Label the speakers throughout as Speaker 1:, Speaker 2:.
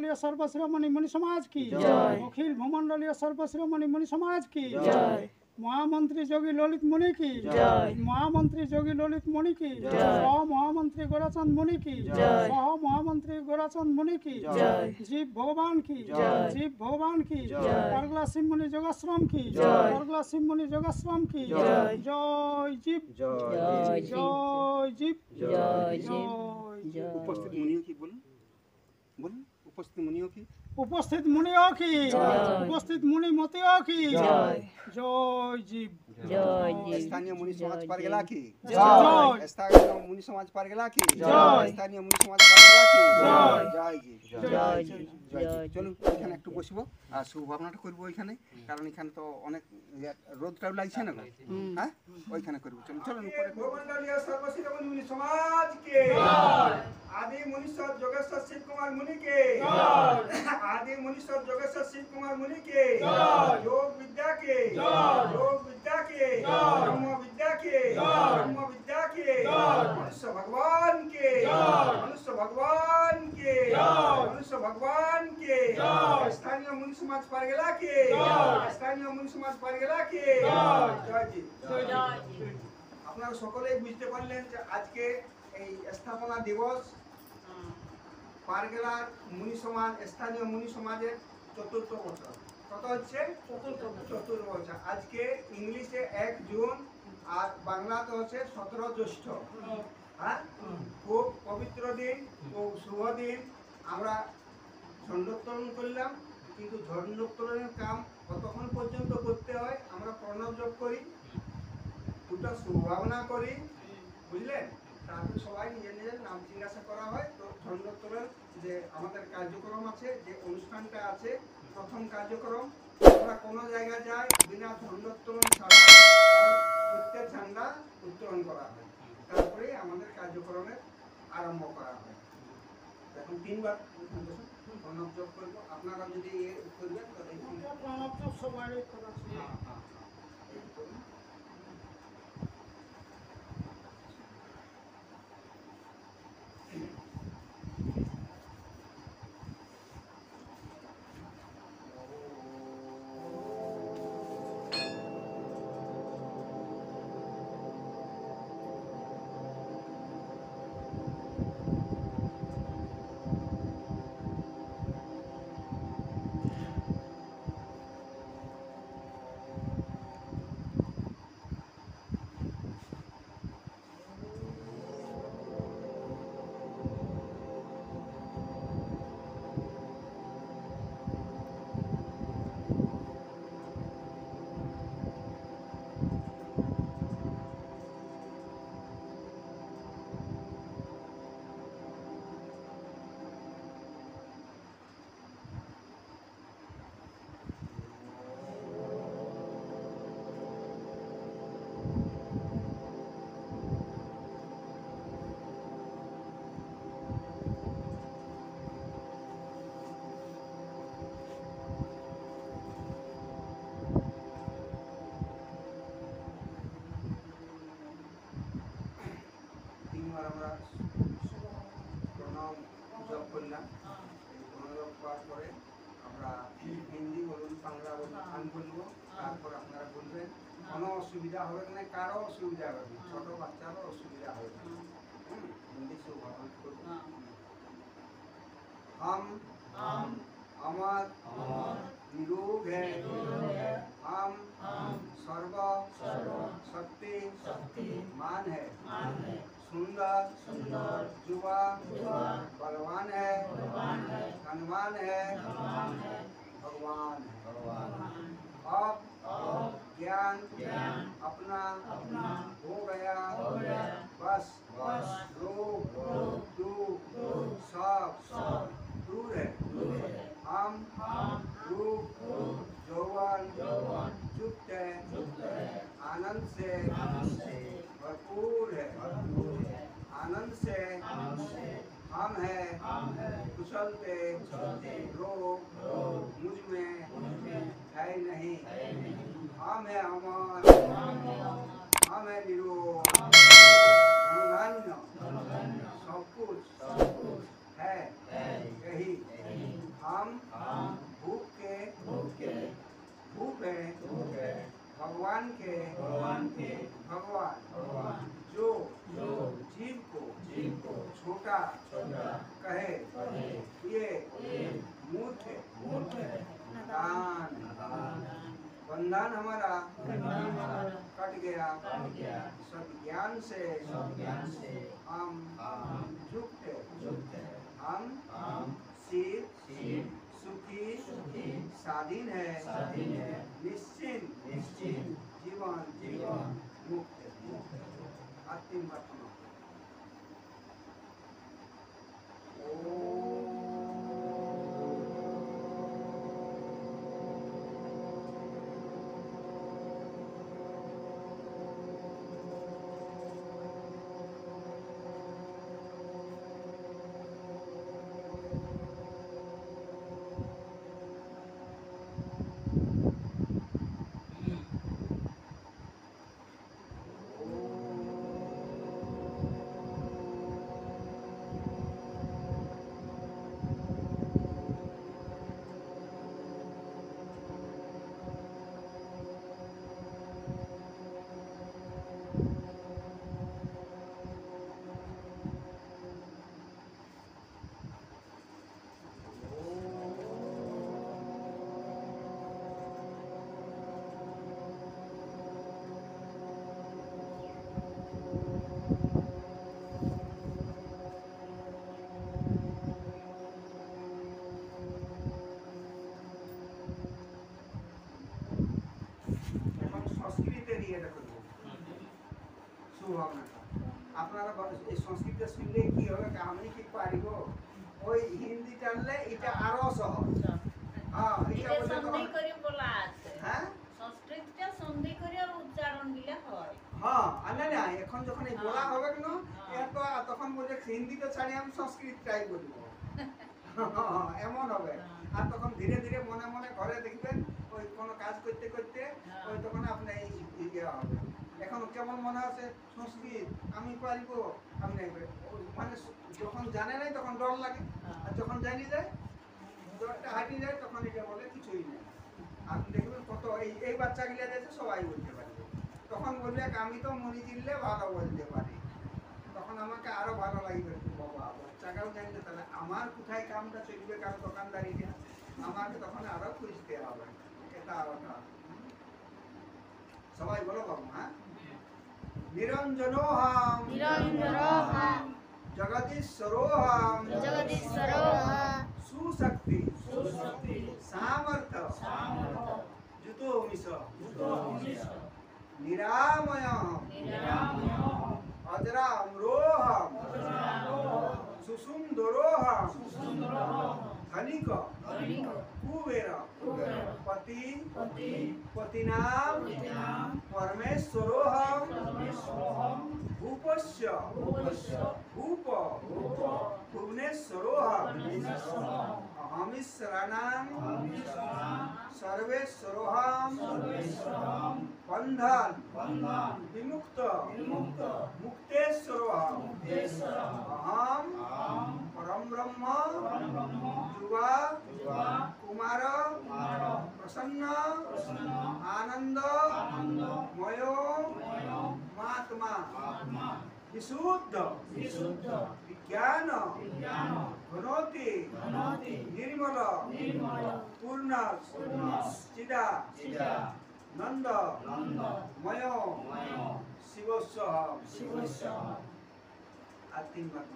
Speaker 1: भूमंडलीय सर्वश्रोमणी मुनि समाज की अखिल भूमंडलीय सर्वश्रोमणी मुनि समाज की महामंत्री जोगी ललित मुनि की महामंत्री जोगी ललित मुनि की सह महामंत्री गोराचंद मुनि की सह महामंत्री गोराचंद मुनि की जीव भगवान की जीव भगवान की परगला सिंह मुनि जोगाश्रम की परगला सिंह मुनि जोगाश्रम की जय जीव जय जीव जय
Speaker 2: उपस्थित मुनियों की बोलो बोलो उपस्थित मुनियों की
Speaker 1: उपस्थित मुनियों की उपस्थित मुनि मोतियों की जय जीव
Speaker 2: जय स्थानीय मुनि समाज पारगेला की जय स्थानीय मुनि समाज पारगेला की जय स्थानीय मुनि समाज पारगेला की जय जय जी जय चलो এখানে একটু বসবো আর শুভভাবনাটা করব এখানে কারণ এখানে তো অনেক রোদটাও লাগছে না হ্যাঁ ওইখানে করব চলো চলো উপরে ভূমন্ডলীয় সর্বশ্রোমणी মুনি সমাজ কে জয় आदि मुनीश्वर जोगेश्वर शिव कुमार मुनि के आदि मुनीश्वर जोगेश्वर शिव कुमार मुनि के योग विद्या के ब्रह्म विद्या के मनुष्य भगवान के स्थानीय मुनि समाज पारगेला के स्थानीय मुनि समाज पारगेला के जय जी আপনারা সকলেই বুঝতে পারলেন যে আজকে এই স্থাপনা দিবস পারগেলার মুনি সমাজ স্থানীয় মুনি সমাজের চতুর্থ বছর কত হচ্ছে চতুর্থ বছর আজকে ইংলিশে 1 জুন আর বাংলাতে হচ্ছে 17 জ্যৈষ্ঠ হ্যাঁ খুব পবিত্র দিন খুব শুভ দিন আমরা ঝন্ডোত্তোলন করলাম কিন্তু ঝন্ডোত্তোলনের কাম কতক্ষণ পর্যন্ত করতে হয় আমরা প্রণব জপ করি দুটো শুভভাবনা করি বুঝলেন তারপরে সবাই নিজের নিজের নাম জিজ্ঞাসা করা হয় তো ঝন্ডোত্তোলন যে আমাদের কার্যক্রম আছে যে অনুষ্ঠানটা আছে প্রথম কার্যক্রম আমরা কোনো জায়গায় যাই বিনা ঝন্ডোত্তোলন ছাড়া প্রত্যেক ঝান্ডা উত্তোলন করা হয় তারপরে আমাদের কার্যক্রমের আরম্ভ করা হয় এখন 3 বার প্রণব জপ করব আপনারা যদি করবেন তো
Speaker 1: প্রণব জপ সবাই করা অসুবিধা হবে না কারো অসুবিধা হবে না ছোট বাচ্চারও অসুবিধা হবে না হিন্দি শুভভাবনা করব हम अमर निरोग है हम सर्व शक्ति मान है सुंदर युवा बलवान है धनवान है भगवान है अब ज्ञान अपना हो गया बस रोग दुख सब दूर है हम रूप यौवन युक्त है आनंद से भरपूर है आनंद से हम है कुशलते रोग मुझ में है नहीं हम है अमर हम है निरोग धनधान्य सब कुछ है यही
Speaker 2: भगवान जो जीव को छोटा कहे ये मूर्ख नादान। बंधन हमारा कट गया सब ज्ञान से हम युक्त हम शीत सुखी स्वाधीन है निश्चिंत जीवन मुक्त। अंतिम प्रार्थना। আপনারা এই সংস্কৃত শুনলে কি হবে আমি কি পারিব ওই হিন্দি টানলে এটা আরো সহজ। হ্যাঁ এটা সন্ধি করে বলা আছে। হ্যাঁ সংস্কৃতটা সন্ধি করে উচ্চারণ দিলে হয়। হ্যাঁ আনা না এখন যখন এই বলা হবে না এত তখন বলে হিন্দিটা ছাড়ি আমি সংস্কৃতটাই বলবো। এমন হবে। আর তখন ধীরে ধীরে মনে মনে ঘরে দেখবেন ওই কোন কাজ করতে করতে ওই তখন আপনি এই ইয়ে হবে। এখন কেমন মনে আছে সংস্কৃত আমি পারিব আপনি মানে যখন জানে নাই তখন ডর লাগে আর যখন জানি যায় ডরটা হাঁটি যায় তখন এটা বলে কিছুই নেই। আপনি দেখবেন কত এই বাচ্চাগুলো আছে সবাই বলতে পারবে। তখন বলবে আমি তো মনি দিলে ভালো বলতে পারি তখন আমাকে আরো ভালো লাগবে। বাবা বাচ্চাটাও জানলে তাহলে আমার কোথায় কামটা চলবে কারো দোকানদারিটা আমাকে তখন আরো খুঁজতে হবে। এটা ওটা সবাই বলো বাবু। হ্যাঁ निरंजनोहम जगदीश्वरोहम सुशक्ति सामर्थ्य जुतोमिष निरामयम अजरामरोहम सुसुंदरोहम धनिक कुबेर पति पतिनाम परमेश्वरोहम भूपस्य भूप भुवनेश्वरोहम अहमीश्वराणाम सर्वेश्वरोहम बंधन विमुक्त मुक्तेश्वरोहम अहम परम ब्रह्म युवा कुमार प्रसन्न आनंद मयो महात्मा विशुद्ध विज्ञान घनोति निर्मल पूर्ण चिदा नंद मयो शिवस्व अंतिम बात।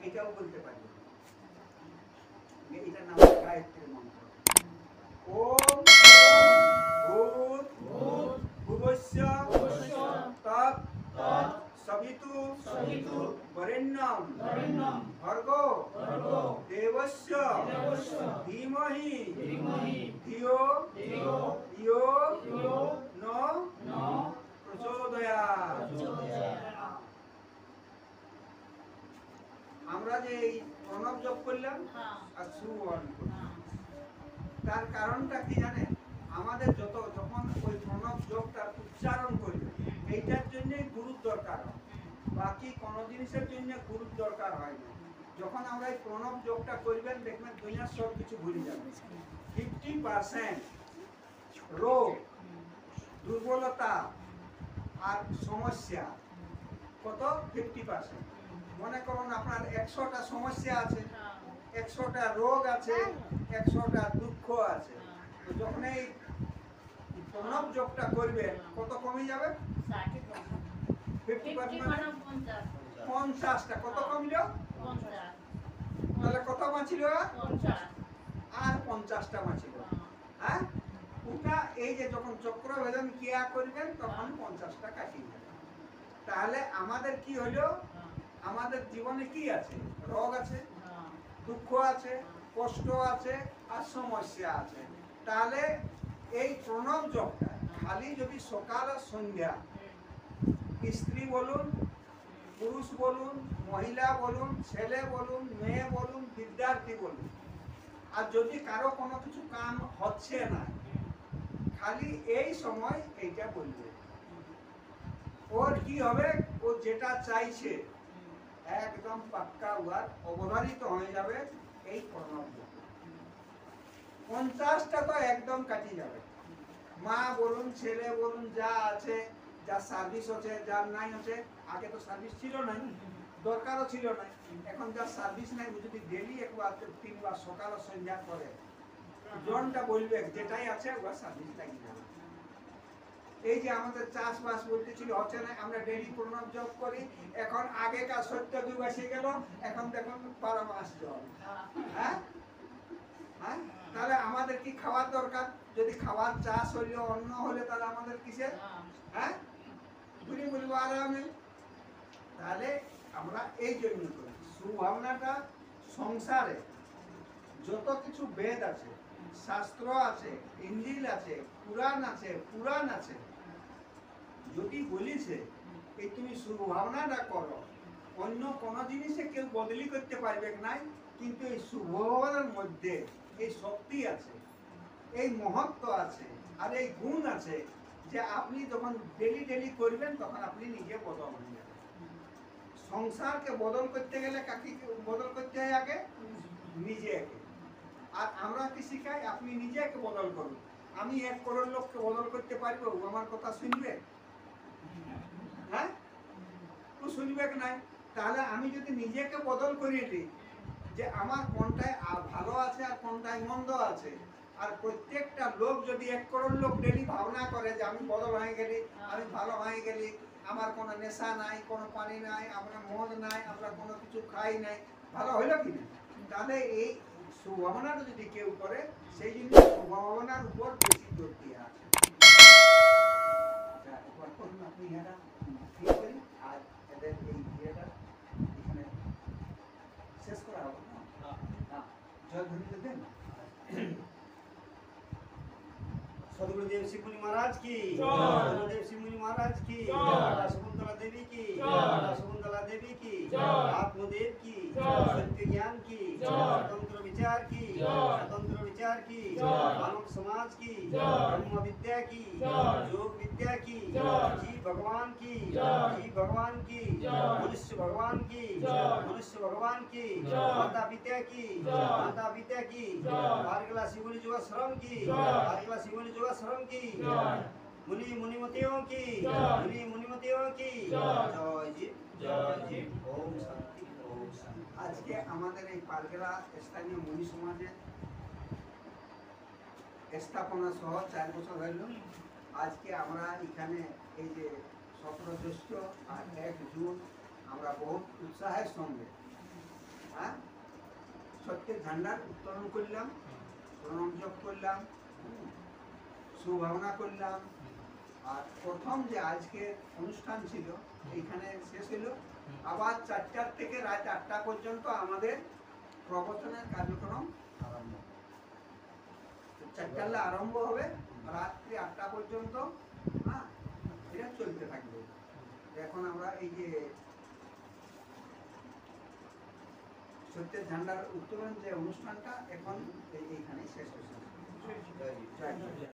Speaker 2: এটাও বলতে পারি এটার নাম গায়ত্রী মন্ত্র। ওম ভুবস্য তৎ সবিতু বরেণ্যম ভর্গো দেবস্য ধীমহি ধিয়ো ইয়ো ন প্রচোদয়াৎ। আমরা যে এই প্রণব জপ করলাম আর সুবর্ণ করলাম, তার কারণটা কি জানেন? আমাদের যখন ওই প্রণব জপটা উচ্চারণ করবে, এইটার জন্য গুরুর দরকার হয়, বাকি কোনো জিনিসের জন্য গুরুর দরকার হয় না। যখন আমরা এই প্রণব জপটা করবেন, দেখবেন দুনিয়ার সব কিছু ভুলে যাবেন। 50% রোগ, দুর্বলতা আর সমস্যা, কত? 50%। মনে করুন আপনার 100টা সমস্যা আছে, 100টা রোগ আছে, 100টা দুঃখ আছে, তো যখন এই প্রণব জপটা করবেন কত কমে যাবে? 50টা কত কমিল? তাহলে কত বাঁচিল? আর 50টা বাঁচিল। হ্যাঁ, ওটা এই যে যখন চক্রভেদন ক্রিয়া করবেন তখন 50টা কাটিয়ে যাবে। তাহলে আমাদের কি হলো? আমাদের জীবনে কি আছে? রোগ আছে, দুঃখ আছে, কষ্ট আছে আর সমস্যা আছে। তাহলে এই প্রণব জপটা খালি যদি সকাল আর সন্ধ্যা, স্ত্রী বলুন, পুরুষ বলুন, মহিলা বলুন, ছেলে বলুন, মেয়ে বলুন, বিদ্যার্থী বলুন, আর যদি কারো কোনো কিছু কাম হচ্ছে না, খালি এই সময় এইটা বলবে, ওর কি হবে? ও যেটা চাইছে একদম পাক্কা উহার অবধারিত হয়ে যাবে এই প্রণব জপ। 50টা তো একদম কাটি যাবে। মা বলুন, ছেলে বলুন, যা আছে, যার সার্ভিস আছে, যার নাই আছে, আগে তো সার্ভিস ছিল না, দরকারও ছিল না, এখন যার সার্ভিস নাই, ও যদি ডেলি একবার 3বার সকাল ও সন্ধ্যা করে, জনটা বলবে যেটাই আছে ওর সার্ভিস লাগিয়ে যাবে। এই যে আমাদের চাষবাস বলতে ছিল হচ্ছে না, আমরা ডেলি প্রণব জপ করি, এখন আগেকার সত্য যুগ এসে গেল, এখন দেখুন 12 মাস জল। হ্যাঁ, হ্যাঁ, তাহলে আমাদের কি খাওয়ার দরকার? যদি খাওয়ার চাষ হইলে, অন্য হলে, তাহলে আমাদের কিসের? হ্যাঁ, ঘুরে বলবো আরামে। তাহলে আমরা এই জন্য করি। সুভাবনাটা সংসারে যত কিছু বেদ আছে, শাস্ত্র আছে, ইঞ্জিল আছে, পুরাণ আছে, যদি বলিছে এই তুমি সুভাবনাটা করো, অন্য কোন জিনিসে কেউ বদলি করতে পারবে নাই, কিন্তু এই সুভাবনার মধ্যে এই শক্তি আছে, এই মহত্ব আছে, আর এই গুণ আছে, যে আপনি যখন ডেলি করবেন তখন আপনি নিজে বদল হয়ে যাবেন। সংসারকে বদল করতে গেলে কাকে বদল করতে হয়? আগে নিজেকে। আর আমরা কি শিখাই? আপনি নিজেকে বদল করুন। আমি 1 করোড় লোককে বদল করতে পারবো? আমার কথা শুনবে? হ্যাঁ, ও শুনবে নাই। তাহলে আমি যদি নিজেকে বদল করিয়ে দিই, যে আমার কোনটায় ভালো আছে আর কোনটায় মন্দ আছে, আর প্রত্যেকটা লোক যদি 1 করোড় লোক ডেলি ভাবনা করে যে আমি বদল হয়ে গেলি, আমি ভালো হয়ে গেলি, আমার কোনো নেশা নাই, কোনো পানি নাই, আমরা মদ নাই, আমরা কোনো কিছু খাই নাই, ভালো হইল কি না? তাহলে এই সুভাবনাটা যদি কেউ করে, সেই জন্য সুভাবনার উপর বেশি জোর দিয়ে আছে। আপনি এটা ঠিক করি, আর এদের এই ইয়েটা এখানে শেষ করা হবে না? জয় ধন্যবাদ দেন। सदगुरुदेव श्री मुनि महाराज की, सदगुरुदेव श्री मुनि महाराज की, माता शकुंतला देवी की, माता शकुंतला देवी की, आत्मदेव की, सत्य ज्ञान की, स्वतंत्र विचार की, मानव समाज की, ब्रह्म विद्या की, योग विद्या की, जीव भगवान की, मनुष्य भगवान की, माता पिता की, बारगला शिवनी जुआ श्रम की, श्रम की, मुनि मुनिमतियों की, जय जी। ओम शांति, ओम शांति। आज के আমাদের এই পারগেলা স্থানীয় মুনি সমাজে স্থাপনা সহ 4 বছর হইল। আজকে আমরা এখানে এই যে 17 জ্যৈষ্ঠ আর 1 জুন আমরা বহুত উৎসাহের সঙ্গে সত্যের ঝান্ডার উত্তোলন করলাম, প্রণব জপ করলাম, সুভাবনা করলাম, আর প্রথম যে আজকে অনুষ্ঠান ছিল এইখানে শেষ হলো, আবার 4টা থেকে রাত 8টা পর্যন্ত আমাদের প্রবচনের কার্যক্রম আরম্ভ হবে। 4টায় আরম্ভ হবে, রাত্রি 8টা পর্যন্ত এটা চলতে থাকবে। এখন আমরা এই যে সত্যের ঝান্ডার উত্তোলন যে অনুষ্ঠানটা এখন এইখানে শেষ হয়েছে।